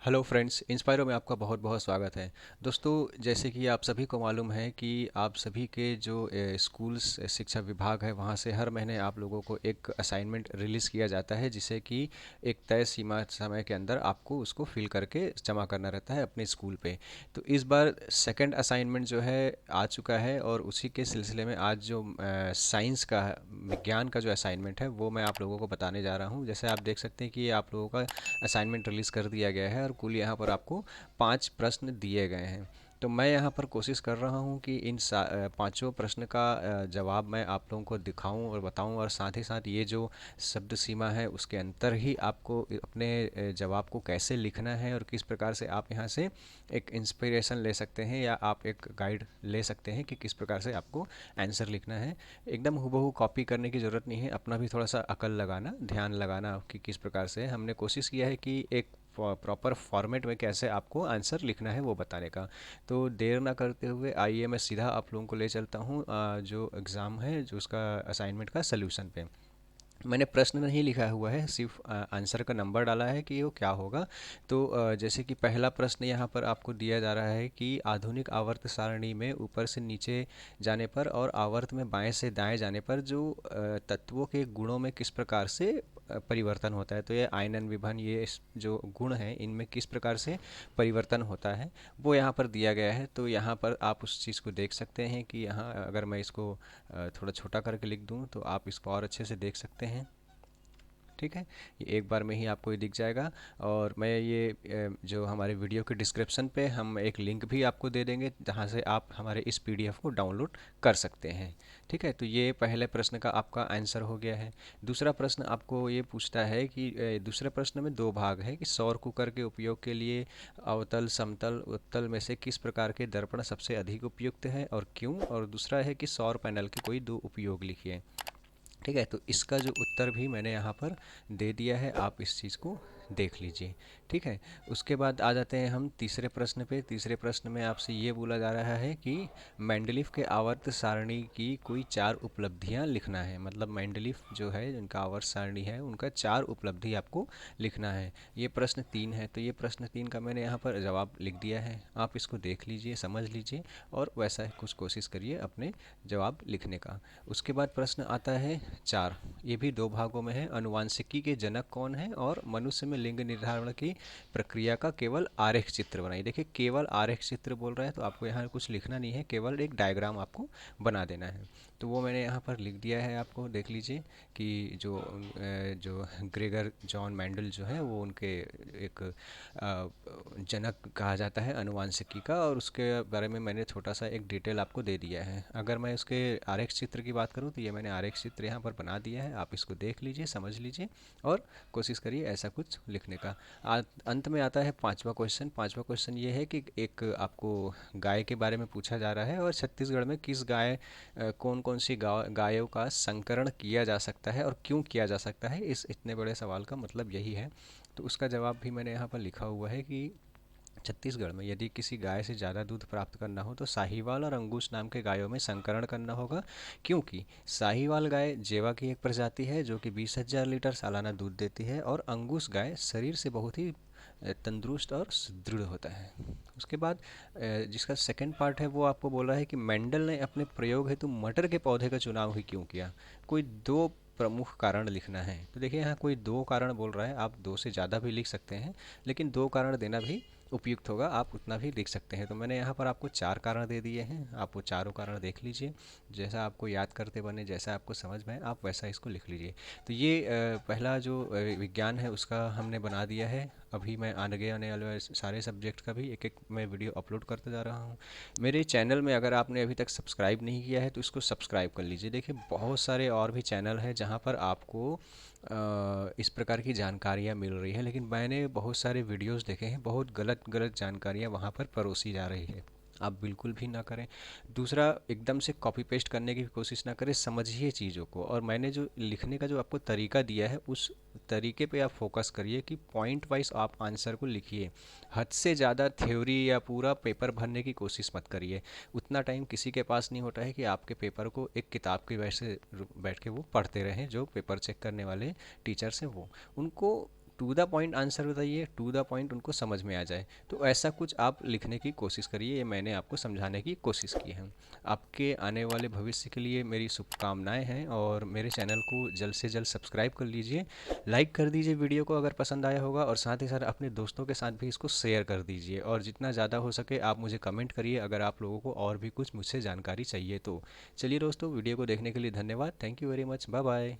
Hello friends, इंस्पायरो में आपका बहुत बहुत स्वागत है। दोस्तों, जैसे कि आप सभी को मालूम है कि आप सभी के जो स्कूल्स शिक्षा विभाग है वहाँ से हर महीने आप लोगों को एक असाइनमेंट रिलीज़ किया जाता है, जिसे कि एक तय सीमा समय के अंदर आपको उसको फिल करके जमा करना रहता है अपने स्कूल पे। तो इस बार सेकंड असाइनमेंट जो है आ चुका है, और उसी के सिलसिले में आज जो साइंस का विज्ञान का जो असाइनमेंट है वो मैं आप लोगों को बताने जा रहा हूँ। जैसे आप देख सकते हैं कि ये आप लोगों का असाइनमेंट रिलीज़ कर दिया गया है, और कुल यहाँ पर आपको 5 प्रश्न दिए गए हैं। तो मैं यहाँ पर कोशिश कर रहा हूँ कि इन पांचों प्रश्न का जवाब मैं आप लोगों को दिखाऊं और बताऊं, और साथ ही साथ ये जो शब्द सीमा है उसके अंतर ही आपको अपने जवाब को कैसे लिखना है और किस प्रकार से आप यहाँ से एक इंस्पिरेशन ले सकते हैं, या आप एक गाइड ले सकते हैं कि किस प्रकार से आपको आंसर लिखना है। एकदम हूबहू कॉपी करने की ज़रूरत नहीं है, अपना भी थोड़ा सा अकल लगाना, ध्यान लगाना कि किस प्रकार से हमने कोशिश किया है कि एक प्रॉपर फॉर्मेट में कैसे आपको आंसर लिखना है वो बताने का। तो देर ना करते हुए आइए मैं सीधा आप लोगों को ले चलता हूँ जो एग्ज़ाम है, जो उसका असाइनमेंट का सल्यूशन पे। मैंने प्रश्न नहीं लिखा हुआ है, सिर्फ आंसर का नंबर डाला है कि वो क्या होगा। तो जैसे कि पहला प्रश्न यहाँ पर आपको दिया जा रहा है कि आधुनिक आवर्त सारणी में ऊपर से नीचे जाने पर और आवर्त में बाएं से दाएं जाने पर जो तत्वों के गुणों में किस प्रकार से परिवर्तन होता है। तो ये आयनन विभन, ये जो गुण हैं इनमें किस प्रकार से परिवर्तन होता है वो यहाँ पर दिया गया है। तो यहाँ पर आप उस चीज़ को देख सकते हैं कि यहाँ अगर मैं इसको थोड़ा छोटा करके लिख दूँ तो आप इसको और अच्छे से देख सकते हैं। ठीक है, ये एक बार में ही आपको ये दिख जाएगा। और मैं ये जो हमारे वीडियो के डिस्क्रिप्शन पे हम एक लिंक भी आपको दे देंगे, जहाँ से आप हमारे इस पीडीएफ को डाउनलोड कर सकते हैं। ठीक है, तो ये पहले प्रश्न का आपका आंसर हो गया है। दूसरा प्रश्न आपको ये पूछता है कि दूसरे प्रश्न में दो भाग है कि सौर कुकर के उपयोग के लिए अवतल, समतल, उत्तल में से किस प्रकार के दर्पण सबसे अधिक उपयुक्त है और क्यों। और दूसरा है कि सौर पैनल के कोई दो उपयोग लिखिए। ठीक है, तो इसका जो उत्तर भी मैंने यहाँ पर दे दिया है, आप इस चीज़ को देख लीजिए। ठीक है, उसके बाद आ जाते हैं हम तीसरे प्रश्न पे। तीसरे प्रश्न में आपसे ये बोला जा रहा है कि मेंडलीफ के आवर्त सारणी की कोई चार उपलब्धियाँ लिखना है। मतलब मेंडलीफ जो है, जिनका आवर्त सारणी है, उनका चार उपलब्धि आपको लिखना है। ये प्रश्न 3 है, तो ये प्रश्न 3 का मैंने यहाँ पर जवाब लिख दिया है। आप इसको देख लीजिए, समझ लीजिए, और वैसा ही कुछ कोशिश करिए अपने जवाब लिखने का। उसके बाद प्रश्न आता है 4, ये भी दो भागों में है। अनुवांशिकी के जनक कौन है और मनुष्य में लिंग निर्धारण की प्रक्रिया का केवल आरेख चित्र बनाइए। देखिए, केवल आरेख चित्र बोल रहा है, तो आपको यहाँ कुछ लिखना नहीं है, केवल एक डायग्राम आपको बना देना है। तो वो मैंने यहाँ पर लिख दिया है, आपको देख लीजिए कि जो ग्रेगर जॉन मैंडल जो है वो उनके एक जनक कहा जाता है अनुवांशिकी का, और उसके बारे में मैंने छोटा सा एक डिटेल आपको दे दिया है। अगर मैं उसके आरेख चित्र की बात करूं तो ये मैंने आरेख चित्र यहाँ पर बना दिया है, आप इसको देख लीजिए, समझ लीजिए, और कोशिश करिए ऐसा कुछ लिखने का। अंत में आता है पांचवा क्वेश्चन। पांचवा क्वेश्चन ये है कि एक आपको गाय के बारे में पूछा जा रहा है, और छत्तीसगढ़ में किस गाय कौन कौन सी गायों का संकरण किया जा सकता है और क्यों किया जा सकता है। इस इतने बड़े सवाल का मतलब यही है। तो उसका जवाब भी मैंने यहाँ पर लिखा हुआ है कि छत्तीसगढ़ में यदि किसी गाय से ज़्यादा दूध प्राप्त करना हो तो साहीवाल और अंगूस नाम के गायों में संकरण करना होगा, क्योंकि साहीवाल गाय जेवा की एक प्रजाति है जो कि 20,000 लीटर सालाना दूध देती है, और अंगूस गाय शरीर से बहुत ही तंदुरुस्त और सुदृढ़ होता है। उसके बाद जिसका सेकंड पार्ट है वो आपको बोल रहा है कि मेंडल ने अपने प्रयोग हेतु मटर के पौधे का चुनाव ही क्यों किया। कोई दो प्रमुख कारण लिखना है। तो देखिए, यहाँ कोई दो कारण बोल रहा है, आप दो से ज़्यादा भी लिख सकते हैं, लेकिन दो कारण देना भी उपयुक्त होगा, आप उतना भी लिख सकते हैं। तो मैंने यहाँ पर आपको चार कारण दे दिए हैं, आप वो चारों कारण देख लीजिए, जैसा आपको याद करते बने, जैसा आपको समझ में आए आप वैसा इसको लिख लीजिए। तो ये पहला जो विज्ञान है उसका हमने बना दिया है। अभी मैं आगे आने वाले सारे सब्जेक्ट का भी एक एक मैं वीडियो अपलोड करते जा रहा हूँ। मेरे चैनल में अगर आपने अभी तक सब्सक्राइब नहीं किया है तो इसको सब्सक्राइब कर लीजिए। देखिए, बहुत सारे और भी चैनल हैं जहाँ पर आपको इस प्रकार की जानकारियाँ मिल रही है, लेकिन मैंने बहुत सारे वीडियोस देखे हैं, बहुत गलत गलत जानकारियाँ वहाँ पर परोसी जा रही है। आप बिल्कुल भी ना करें। दूसरा, एकदम से कॉपी पेस्ट करने की कोशिश ना करें, समझिए चीज़ों को, और मैंने जो लिखने का जो आपको तरीका दिया है उस तरीके पे आप फोकस करिए कि पॉइंट वाइज आप आंसर को लिखिए। हद से ज़्यादा थ्योरी या पूरा पेपर भरने की कोशिश मत करिए। उतना टाइम किसी के पास नहीं होता है कि आपके पेपर को एक किताब की वजह से बैठ के वो पढ़ते रहें। जो पेपर चेक करने वाले टीचर्स हैं वो, उनको टू द पॉइंट आंसर बताइए, टू द पॉइंट उनको समझ में आ जाए। तो ऐसा कुछ आप लिखने की कोशिश करिए, ये मैंने आपको समझाने की कोशिश की है। आपके आने वाले भविष्य के लिए मेरी शुभकामनाएं हैं, और मेरे चैनल को जल्द से जल्द सब्सक्राइब कर लीजिए, लाइक कर दीजिए वीडियो को अगर पसंद आया होगा, और साथ ही साथ अपने दोस्तों के साथ भी इसको शेयर कर दीजिए, और जितना ज़्यादा हो सके आप मुझे कमेंट करिए अगर आप लोगों को और भी कुछ मुझसे जानकारी चाहिए तो। चलिए दोस्तों, वीडियो को देखने के लिए धन्यवाद। Thank you very much. Bye bye.